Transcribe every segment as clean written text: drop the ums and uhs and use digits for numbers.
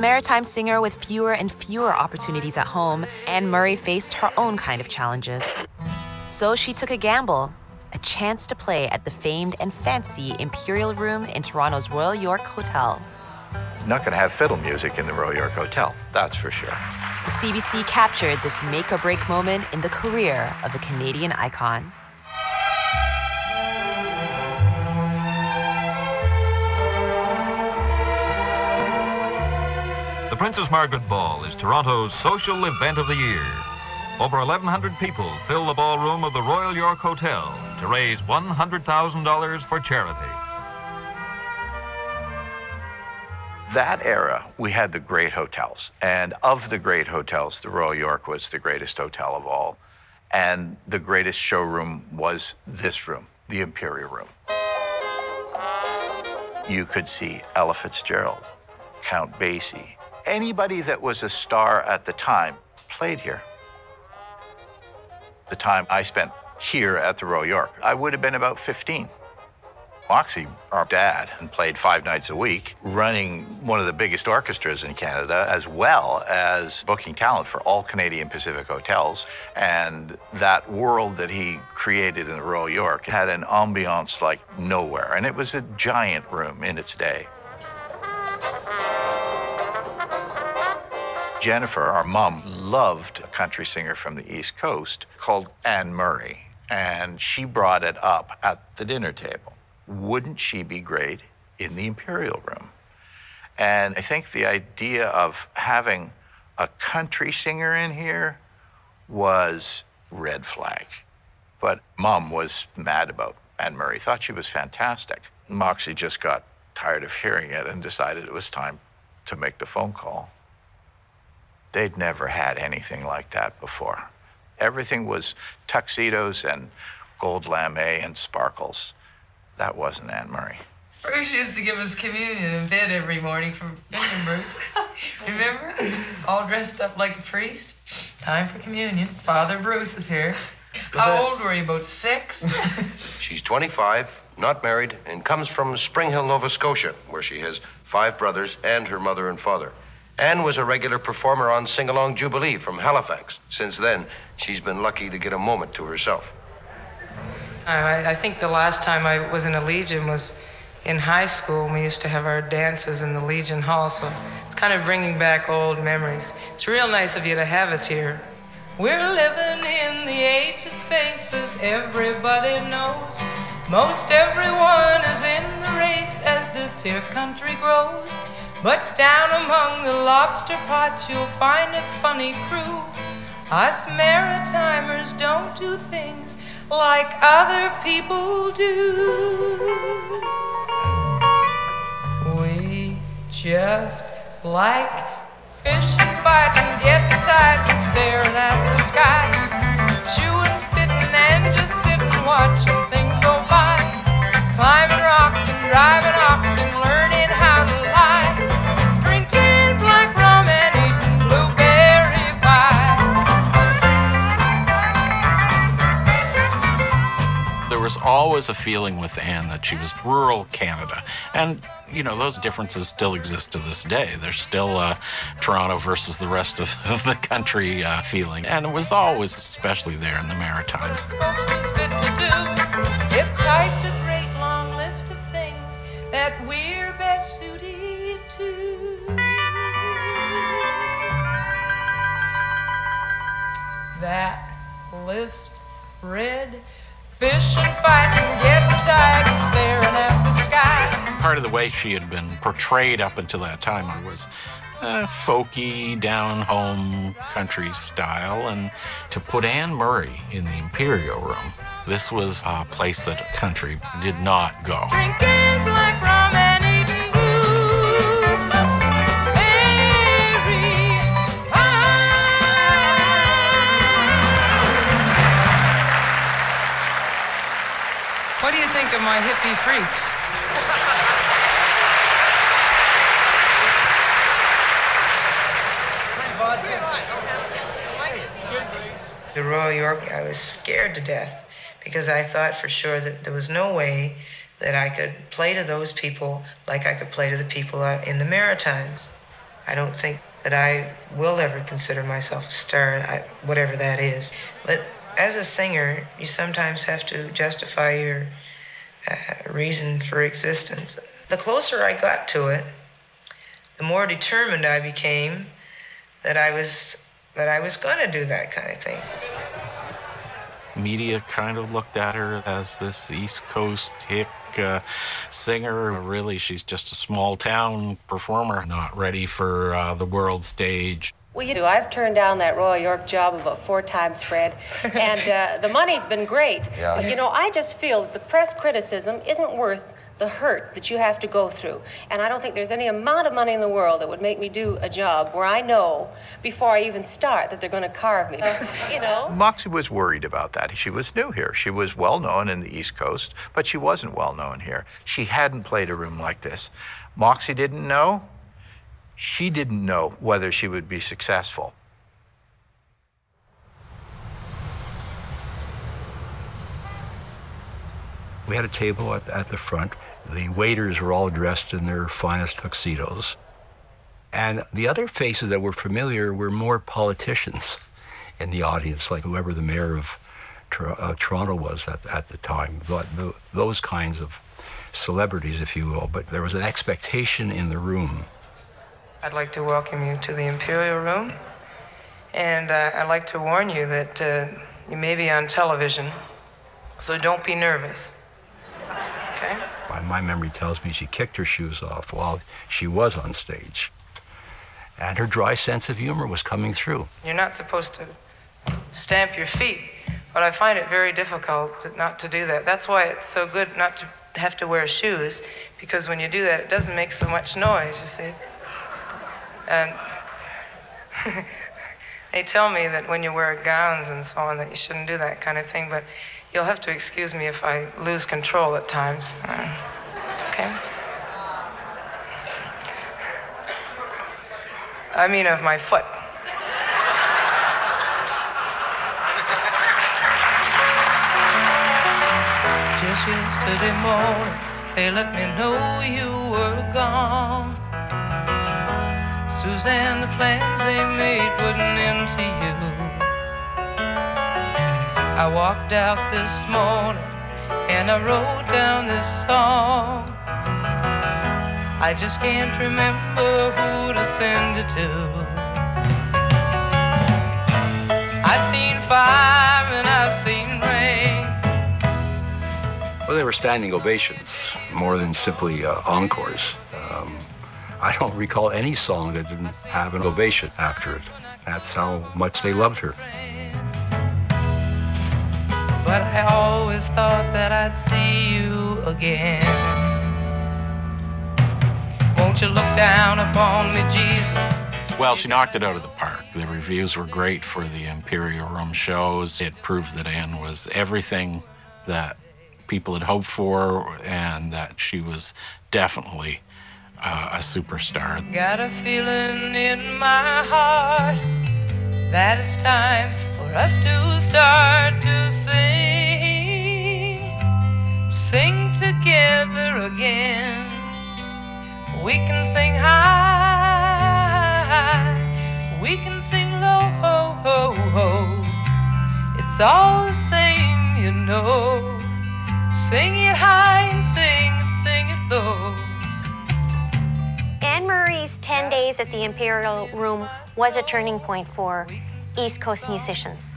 Maritime singer with fewer and fewer opportunities at home, Anne Murray faced her own kind of challenges. So she took a gamble, a chance to play at the famed and fancy Imperial Room in Toronto's Royal York Hotel. You're not going to have fiddle music in the Royal York Hotel, that's for sure. The CBC captured this make-or-break moment in the career of a Canadian icon. The Princess Margaret Ball is Toronto's social event of the year. Over 1,100 people fill the ballroom of the Royal York Hotel to raise $100,000 for charity. That era, we had the great hotels. And of the great hotels, the Royal York was the greatest hotel of all. And the greatest showroom was this room, the Imperial Room. You could see Ella Fitzgerald, Count Basie. Anybody that was a star at the time played here. The time I spent here at the Royal York, I would have been about 15. Moxie, our dad, and played 5 nights a week, running one of the biggest orchestras in Canada, as well as booking talent for all Canadian Pacific hotels. And that world that he created in the Royal York had an ambiance like nowhere. And it was a giant room in its day. Jennifer, our mom, loved a country singer from the East Coast called Anne Murray. And she brought it up at the dinner table. Wouldn't she be great in the Imperial Room? And I think the idea of having a country singer in here was red flag. But Mom was mad about Anne Murray, thought she was fantastic. Moxie just got tired of hearing it and decided it was time to make the phone call. They'd never had anything like that before. Everything was tuxedos and gold lame and sparkles. That wasn't Anne Murray. Bruce used to give us communion in bed every morning for Bruce. Remember? All dressed up like a priest. Time for communion. Father Bruce is here. How old were you? About 6? She's 25, not married, and comes from Spring Hill, Nova Scotia, where she has 5 brothers and her mother and father. Anne was a regular performer on Sing Along Jubilee from Halifax. Since then, she's been lucky to get a moment to herself. I think the last time I was in a Legion was in high school. We used to have our dances in the Legion Hall, so it's kind of bringing back old memories. It's real nice of you to have us here. We're living in the age of spaces, everybody knows. Most everyone is in the race as this here country grows. But down among the lobster pots you'll find a funny crew. Us Maritimers don't do things like other people do. We just like fishing, biting, getting tight and staring at the sky, chewing, spitting, and just sitting, watching things go by, climbing rocks and driving oxen, learning how to lie, drinking black rum and eating blueberry pie. There was always a feeling with Anne that she was rural Canada. And, you know, those differences still exist to this day. There's still Toronto versus the rest of the country feeling. And it was always especially there in the Maritimes. Folks is fit to do. It typed a great long list of things that we're best suited to. That list read: fishing, fighting, getting tired, staring at the sky. Part of the way she had been portrayed up until that time was folky, down-home country style, and to put Anne Murray in the Imperial Room, this was a place that country did not go. Drinking black rum and eating blueberry pie. What do you think of my hippie freaks? The Royal York, I was scared to death because I thought for sure that there was no way that I could play to those people like I could play to the people in the Maritimes. I don't think that I will ever consider myself a star, whatever that is. But as a singer, you sometimes have to justify your reason for existence. The closer I got to it, the more determined I became that I was going to do that kind of thing. Media kind of looked at her as this East Coast hick singer. Really, she's just a small town performer, not ready for the world stage. Well, you know, I've turned down that Royal York job about 4 times, Fred, and the money's been great. Yeah. But, you know, I just feel that the press criticism isn't worth the hurt that you have to go through. And I don't think there's any amount of money in the world that would make me do a job where I know before I even start that they're going to carve me, you know? Moxie was worried about that. She was new here. She was well known in the East Coast, but she wasn't well known here. She hadn't played a room like this. Moxie didn't know. She didn't know whether she would be successful. We had a table at the front. The waiters were all dressed in their finest tuxedos. And the other faces that were familiar were more politicians in the audience, like whoever the mayor of Toronto was at the time. But those kinds of celebrities, if you will. But there was an expectation in the room. I'd like to welcome you to the Imperial Room. And I'd like to warn you that you may be on television, so don't be nervous. Okay? My memory tells me she kicked her shoes off while she was on stage. And her dry sense of humor was coming through. You're not supposed to stamp your feet, but I find it very difficult not to do that. That's why it's so good not to have to wear shoes, because when you do that, it doesn't make so much noise, you see. And they tell me that when you wear gowns and so on that you shouldn't do that kind of thing, but you'll have to excuse me if I lose control at times. Okay? I mean of my foot. Just yesterday morning, they let me know you were gone. Suzanne, the plans they made put an end to you. I walked out this morning and I wrote down this song. I just can't remember who to send it to. I've seen fire and I've seen rain. Well, they were standing ovations more than simply encores. I don't recall any song that didn't have an ovation after it. That's how much they loved her. But I always thought that I'd see you again. Won't you look down upon me, Jesus? Well, she knocked it out of the park. The reviews were great for the Imperial Room shows. It proved that Anne was everything that people had hoped for, and that she was definitely a superstar. Got a feeling in my heart that it's time for us to start to sing together again. We can sing high, we can sing low, ho, ho, ho. It's all the same, you know. Sing it high and sing it low. Anne Murray's 10 days at the Imperial Room was a turning point for East Coast musicians.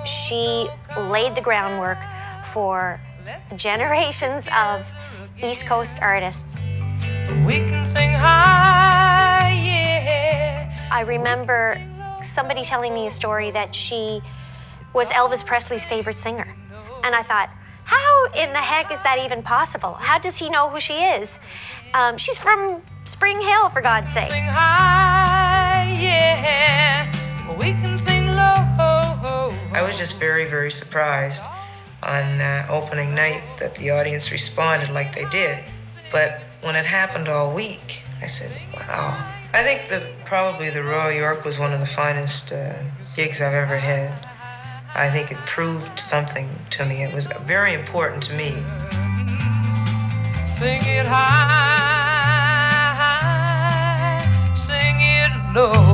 She laid the groundwork for generations of East Coast artists. We can sing high, yeah. I remember somebody telling me a story that she was Elvis Presley's favorite singer. And I thought, how in the heck is that even possible? How does he know who she is? She's from Spring Hill, for God's sake. Sing high, yeah. We can sing low. I was just very, very surprised on opening night that the audience responded like they did. But when it happened all week, I said, wow. I think probably the Royal York was one of the finest gigs I've ever had. I think it proved something to me. It was very important to me. Sing it high, know.